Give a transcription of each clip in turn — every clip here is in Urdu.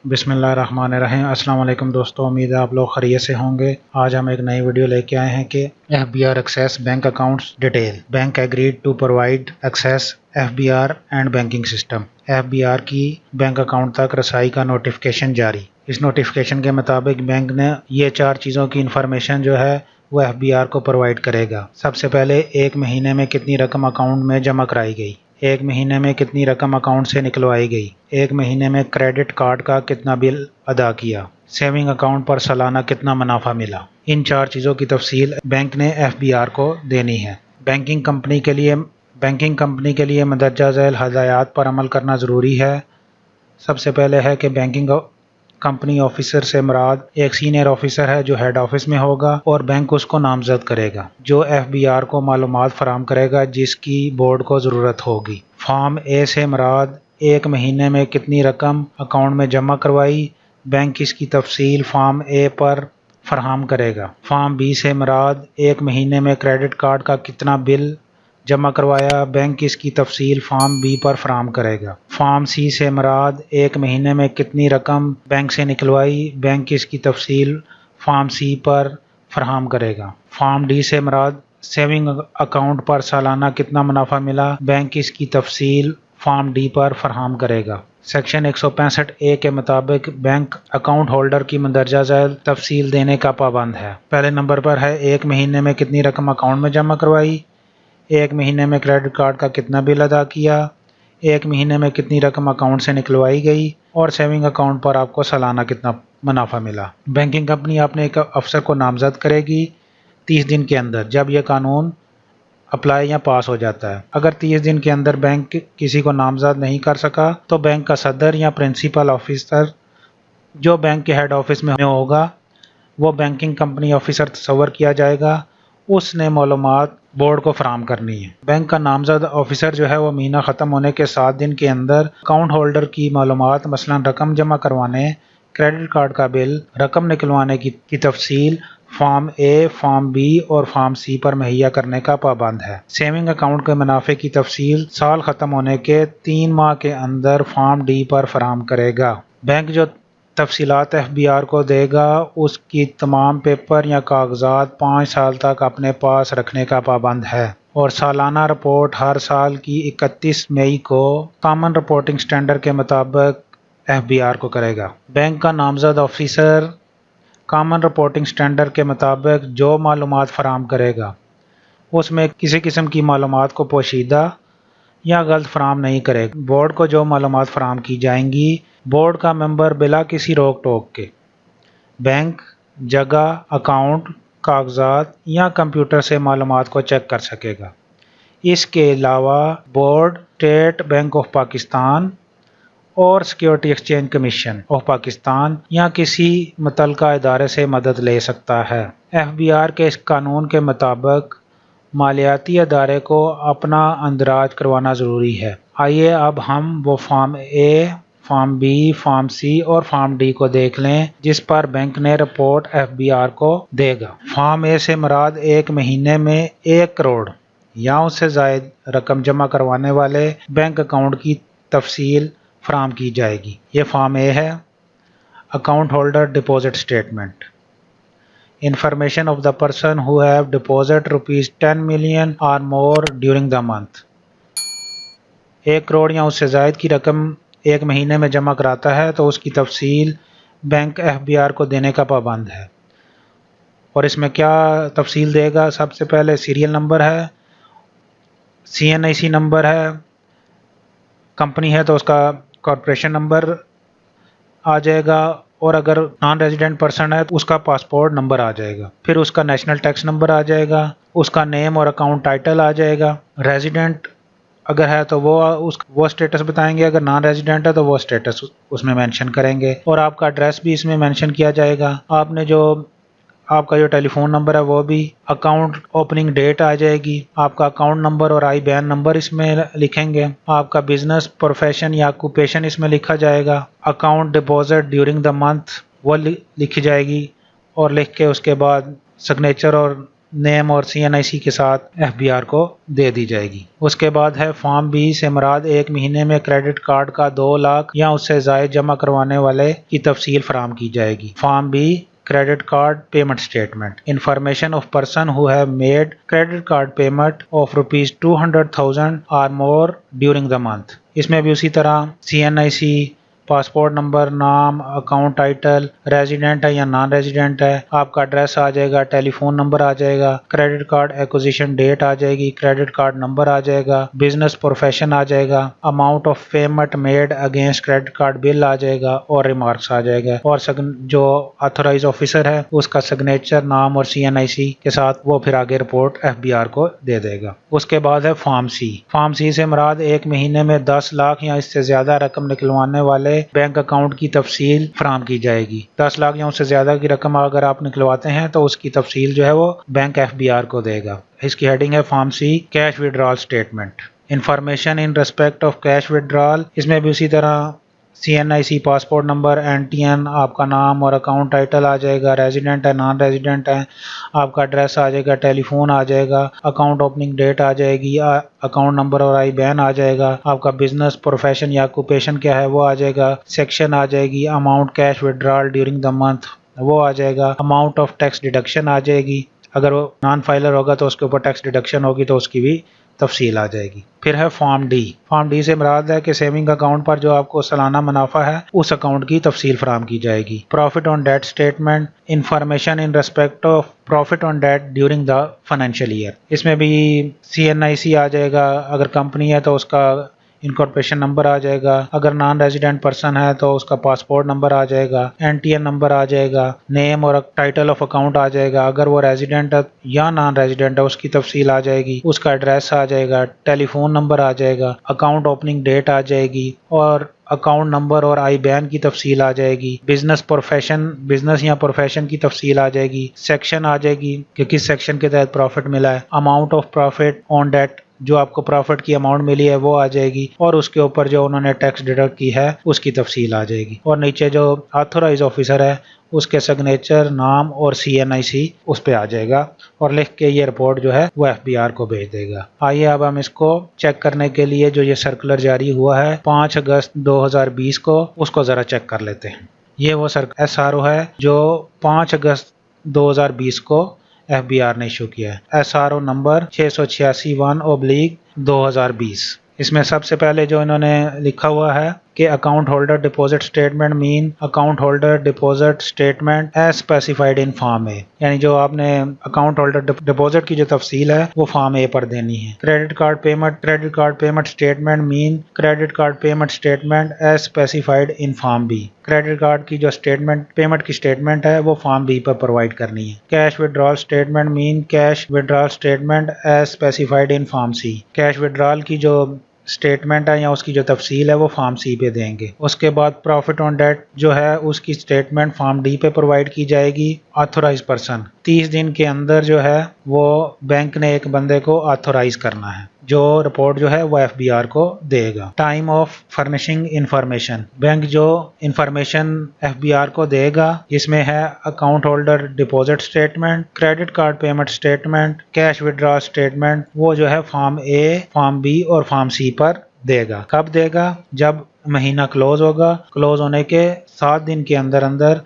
بسم اللہ الرحمن الرحیم۔ السلام علیکم دوستو، امید ہے آپ لوگ خیریت سے ہوں گے۔ آج ہم ایک نئی ویڈیو لے کے آئے ہیں کہ F B R access bank accounts detail. Bank agreed to provide access F B R and banking system. F B R کی بینک اکاؤنٹ تک رسائی کا نوٹیفیکیشن جاری۔ اس نوٹیفیکیشن کے مطابق بینک نے یہ 4 چیزوں کی انفارمیشن جو ہے وہ ایف بی آر کو پرووائڈ کرے گا۔ سب سے پہلے ایک مہینے میں کتنی رقم اکاؤنٹ میں جمع کرائی گئی، ایک مہینے میں کتنی رقم اکاؤنٹ سے نکلوائی گئی، ایک مہینے میں کریڈٹ کارڈ کا کتنا بل ادا کیا، سیونگ اکاؤنٹ پر سالانہ کتنا منافع ملا۔ ان 4 چیزوں کی تفصیل بینک نے ایف بی آر کو دینی ہے۔ بینکنگ کمپنی کے لیے مندرجہ ذیل ہدایات پر عمل کرنا ضروری ہے۔ سب سے پہلے ہے کہ بینکنگ کمپنی آفیسر سے مراد ایک سینئر آفیسر ہے جو ہیڈ آفس میں ہوگا اور بینک اس کو نامزد کرے گا، جو ایف بی آر کو معلومات فراہم کرے گا جس کی بورڈ کو ضرورت ہوگی۔ فارم اے سے مراد ایک مہینے میں کتنی رقم اکاؤنٹ میں جمع کروائی، بینک اس کی تفصیل فارم اے پر فراہم کرے گا۔ فارم بی سے مراد ایک مہینے میں کریڈٹ کارڈ کا کتنا بل جمع کروایا، بینک اس کی تفصیل فارم بی پر فراہم کرے گا۔ فارم سی سے مراد ایک مہینے میں کتنی رقم بینک سے نکلوائی، بینک اس کی تفصیل فارم سی پر فراہم کرے گا۔ فارم ڈی سے مراد سیونگ اکاؤنٹ پر سالانہ کتنا منافع ملا، بینک اس کی تفصیل فارم ڈی پر فراہم کرے گا۔ سیکشن 165A کے مطابق بینک اکاؤنٹ ہولڈر کی مندرجہ ذیل تفصیل دینے کا پابند ہے۔ پہلے نمبر پر ہے ایک مہینے میں کتنی رقم اکاؤنٹ میں جمع کروائی، ایک مہینے میں کریڈٹ کارڈ کا کتنا بل ادا کیا، ایک مہینے میں کتنی رقم اکاؤنٹ سے نکلوائی گئی اور سیونگ اکاؤنٹ پر آپ کو سالانہ کتنا منافع ملا۔ بینکنگ کمپنی اپنے ایک افسر کو نامزد کرے گی 30 دن کے اندر، جب یہ قانون اپلائی یا پاس ہو جاتا ہے۔ اگر 30 دن کے اندر بینک کسی کو نامزد نہیں کر سکا تو بینک کا صدر یا پرنسپل آفیسر جو بینک کے ہیڈ آفس میں ہوگا وہ بینکنگ کمپنی آفیسر تصور کیا جائے گا، اس نے معلومات بورڈ کو فراہم کرنی ہے۔ بینک کا نامزد آفیسر جو ہے وہ مہینہ ختم ہونے کے 7 دن کے اندر اکاؤنٹ ہولڈر کی معلومات مثلا رقم جمع کروانے، کریڈٹ کارڈ کا بل، رقم نکلوانے کی تفصیل فارم اے، فارم بی اور فارم سی پر مہیا کرنے کا پابند ہے۔ سیونگ اکاؤنٹ کے منافع کی تفصیل سال ختم ہونے کے 3 ماہ کے اندر فارم ڈی پر فراہم کرے گا۔ بینک جو تفصیلات ایف بی آر کو دے گا اس کی تمام پیپر یا کاغذات 5 سال تک اپنے پاس رکھنے کا پابند ہے اور سالانہ رپورٹ ہر سال کی 31 مئی کو کامن رپورٹنگ سٹینڈرڈ کے مطابق ایف بی آر کو کرے گا۔ بینک کا نامزد آفیسر کامن رپورٹنگ سٹینڈرڈ کے مطابق جو معلومات فراہم کرے گا اس میں کسی قسم کی معلومات کو پوشیدہ یا غلط فراہم نہیں کرے گا۔ بورڈ کو جو معلومات فراہم کی جائیں گی بورڈ کا ممبر بلا کسی روک ٹوک کے بینک، جگہ، اکاؤنٹ، کاغذات یا کمپیوٹر سے معلومات کو چیک کر سکے گا۔ اس کے علاوہ board state bank of Pakistan اور security exchange commission of Pakistan یا کسی متعلقہ ادارے سے مدد لے سکتا ہے۔ ایف بی آر کے اس قانون کے مطابق مالیاتی ادارے کو اپنا اندراج کروانا ضروری ہے۔ آئیے اب ہم وہ form A, form B, form C اور فارم ڈی کو دیکھ لیں جس پر بینک نے رپورٹ ایف بی آر کو دے گا۔ فارم اے سے مراد ایک مہینے میں 1 کروڑ یا اس سے زائد رقم جمع کروانے والے بینک اکاؤنٹ کی تفصیل فراہم کی جائے گی۔ یہ فارم اے ہے۔ Account holder deposit statement, information of the person who have deposit ₹10 million اور مور ڈیورنگ دا منتھ۔ 1 کروڑ یا اس سے زائد کی رقم ایک مہینے میں جمع کراتا ہے تو اس کی تفصیل بینک ایف بی آر کو دینے کا پابند ہے۔ اور اس میں کیا تفصیل دے گا؟ سب سے پہلے سیریل نمبر ہے، CNIC نمبر ہے، کمپنی ہے تو اس کا کارپوریشن نمبر آ جائے گا، اور اگر نان ریزیڈنٹ پرسن ہے تو اس کا پاسپورٹ نمبر آ جائے گا، پھر اس کا نیشنل ٹیکس نمبر آ جائے گا، اس کا نیم اور اکاؤنٹ ٹائٹل آ جائے گا۔ ریزیڈنٹ اگر ہے تو وہ اسٹیٹس بتائیں گے، اگر نان ریزیڈنٹ ہے تو وہ اسٹیٹس اس میں مینشن کریں گے، اور آپ کا ایڈریس بھی اس میں مینشن کیا جائے گا۔ آپ کا جو ٹیلی فون نمبر ہے وہ بھی، اکاؤنٹ اوپننگ ڈیٹ آ جائے گی، آپ کا اکاؤنٹ نمبر اور آئی بین نمبر اس میں لکھیں گے، آپ کا بزنس پروفیشن یا آکوپیشن اس میں لکھا جائے گا، account deposit during the month وہ لکھی جائے گی، اور لکھ کے اس کے بعد سگنیچر اور نیم اور CNIC کے ساتھ FBR کو دے دی جائے گی۔ اس کے بعد ہے فارم B سے مراد ایک مہینے میں کریڈٹ کارڈ کا 2 لاکھ یا اس سے زائد جمع کروانے والے کی تفصیل فراہم کی جائے گی۔ Form B credit card payment statement. Information of person who have made credit card payment of rupees 200,000 or more during the month. اس میں بھی اسی طرح CNIC، پاسپورٹ نمبر، نام، اکاؤنٹ ٹائٹل، ریزیڈنٹ ہے یا نان ریزیڈنٹ ہے، آپ کا ایڈریس آ جائے گا، ٹیلی فون نمبر آ جائے گا، کریڈٹ کارڈ ایکوزیشن ڈیٹ آ جائے گی، کریڈٹ کارڈ نمبر آ جائے گا، بزنس پروفیشن آ جائے گا، amount of payment made against credit card bill آ جائے گا اور ریمارکس آ جائے گا، اور جو آتھورائز آفیسر ہے اس کا سگنیچر، نام اور CNIC کے ساتھ وہ پھر آگے رپورٹ FBR کو دے دے گا۔ اس کے بعد ہے فارم C۔ فارم C سے مراد ایک مہینے میں 10 لاکھ یا اس سے زیادہ رقم نکلوانے والے بینک اکاؤنٹ کی تفصیل فراہم کی جائے گی۔ 10 لاکھ یا اس سے زیادہ کی رقم اگر آپ نکلواتے ہیں تو اس کی تفصیل جو ہے وہ بینک FBR کو دے گا۔ اس کی ہیڈنگ ہے form C cash withdrawal statement. Information in respect of cash withdrawal, اس میں بھی اسی طرح CNIC، پاسپورٹ نمبر، NTN، آپ کا نام اور اکاؤنٹ ٹائٹل آ جائے گا، ریزیڈنٹ ہے، نان ریزیڈنٹ ہے، آپ کا ایڈریس آ جائے گا، ٹیلی فون آ جائے گا، اکاؤنٹ اوپننگ ڈیٹ آ جائے گی، اکاؤنٹ نمبر اور IBAN آ جائے گا، آپ کا بزنس پروفیشن یا آکوپیشن کیا ہے وہ آ جائے گا، سیکشن آ جائے گی، amount cash withdrawal during the month وہ آ جائے گا، اماؤنٹ آف ٹیکس ڈیڈکشن آ جائے گی، اگر وہ نان فائلر ہوگا تو اس کے اوپر ٹیکس ڈیڈکشن ہوگی تو اس کی بھی تفصیل آ جائے گی۔ پھر ہے فارم D۔ فارم D سے مراد ہے کہ سیونگ اکاؤنٹ پر جو آپ کو سالانہ منافع ہے اس اکاؤنٹ کی تفصیل فراہم کی جائے گی۔ Profit on debt statement, information in respect of profit on debt during the financial year, اس میں بھی CNIC آ جائے گا، اگر کمپنی ہے تو اس کا انکارپوریشن نمبر آ جائے گا، اگر نان ریزیڈنٹ پرسن ہے تو اس کا پاسپورٹ نمبر آ جائے گا، NTN نمبر آ جائے گا، نیم اور ٹائٹل آف اکاؤنٹ آ جائے گا، اگر وہ ریزیڈنٹ یا نان ریزیڈنٹ ہے اس کی تفصیل آ جائے گی، اس کا ایڈریس آ جائے گا، ٹیلی فون نمبر آ جائے گا، اکاؤنٹ اوپننگ ڈیٹ آ جائے گی اور اکاؤنٹ نمبر اور IBAN کی تفصیل آ جائے گی، بزنس یا پروفیشن کی تفصیل آ جائے گی، سیکشن آ جائے گی کہ کس سیکشن کے تحت پروفٹ ملا ہے، amount of profit on date, جو آپ کو پروفٹ کی اماؤنٹ ملی ہے وہ آ جائے گی، اور اس کے اوپر جو انہوں نے ٹیکس ڈیڈکٹ کی ہے اس کی تفصیل آ جائے گی، اور نیچے جو آتھورائز آفیسر ہے اس کے سگنیچر، نام اور CNIC اس پہ آ جائے گا، اور لکھ کے یہ رپورٹ جو ہے وہ FBR کو بھیج دے گا۔ آئیے اب ہم اس کو چیک کرنے کے لیے جو یہ سرکولر جاری ہوا ہے 5 اگست 2020 کو، اس کو ذرا چیک کر لیتے ہیں۔ یہ وہ SRO ہے جو 5 اگست 2020 کو FBR نے ایشو کیا ہے، SRO نمبر 686/2020۔ اس میں سب سے پہلے جو انہوں نے لکھا ہوا ہے کہ account holder deposit statement main account holder deposit statement as specified in form A, یعنی جو آپ نے اکاؤنٹ ہولڈر ڈپوزٹ کی جو تفصیل ہے وہ فارم اے پر دینی ہے۔ کریڈٹ کارڈ پیمنٹ اسٹیٹمنٹ مین credit card payment statement as specified in form B, credit card کی جو پیمنٹ کی اسٹیٹمنٹ ہے وہ فارم بی پر پرووائڈ کرنی ہے۔ کیش وڈرال اسٹیٹمنٹ مین cash withdrawal statement as specified in form C, cash withdrawal کی جو اسٹیٹمنٹ ہے یا اس کی جو تفصیل ہے وہ فارم سی پہ دیں گے۔ اس کے بعد پروفٹ آن ڈیٹ جو ہے اس کی اسٹیٹمنٹ فارم ڈی پہ پرووائڈ کی جائے گی۔ آتھورائز پرسن 30 دن کے اندر جو ہے وہ بینک نے ایک بندے کو آتھورائز کرنا ہے، جو رپورٹ جو ہے وہ FBR کو دے گا۔ Time of furnishing information, bank جو انفارمیشن FBR کو دے گا جس میں ہے account holder deposit statement, credit card payment statement, cash withdrawal statement, وہ جو ہے فارم اے، فارم بی اور فارم سی پر دے گا۔ کب دے گا؟ جب مہینہ کلوز ہوگا، کلوز ہونے کے 7 دن کے اندر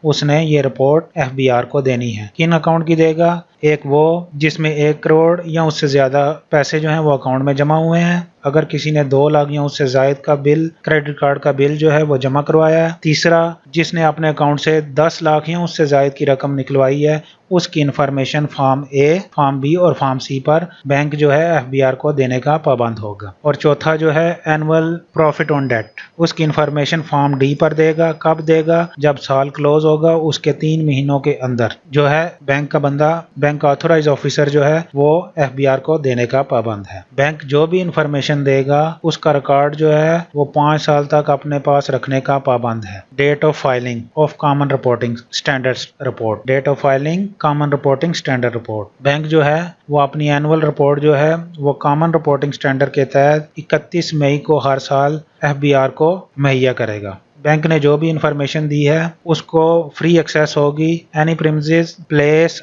اس نے یہ رپورٹ FBR کو دینی ہے۔ کن اکاؤنٹ کی دے گا؟ ایک وہ جس میں 1 کروڑ یا اس سے زیادہ پیسے جو ہیں وہ اکاؤنٹ میں جمع ہوئے ہیں، اگر کسی نے 2 لاکھ یا اس سے زائد کا بل، کریڈٹ کارڈ کا بل جو ہے وہ جمع کروایا ہے۔ تیسرا، جس نے اپنے اکاؤنٹ سے 10 لاکھ یا اس سے زائد کی رقم نکلوائی ہے، اس کی information form A, form B اور فارم سی پر بینک جو ہے FBR کو دینے کا پابند ہوگا۔ اور چوتھا جو ہے اینول پروفٹ آن ڈیٹ، اس کی انفارمیشن فارم ڈی پر دے گا۔ کب دے گا؟ جب سال کلوز ہوگا، اس کے 3 مہینوں کے اندر جو ہے بینک کا بندہ، بینک آتھورائز آفیسر جو ہے وہ FBR کو دینے کا پابند ہے۔ بینک جو بھی انفارمیشن دے گا اس کا ریکارڈ جو ہے وہ 5 سال تک اپنے پاس رکھنے کا پابند ہے۔ Date of filing of common reporting standard report, date of filing common reporting standard report, bank جو ہے وہ اپنی اینول رپورٹ جو ہے وہ کامن رپورٹنگ اسٹینڈرڈ کے تحت 31 مئی کو ہر سال FBR کو مہیا کرے گا۔ بینک نے جو بھی انفارمیشن دی ہے اس کو فری ایکسیس ہوگی، اینی پریمزز، پلیس،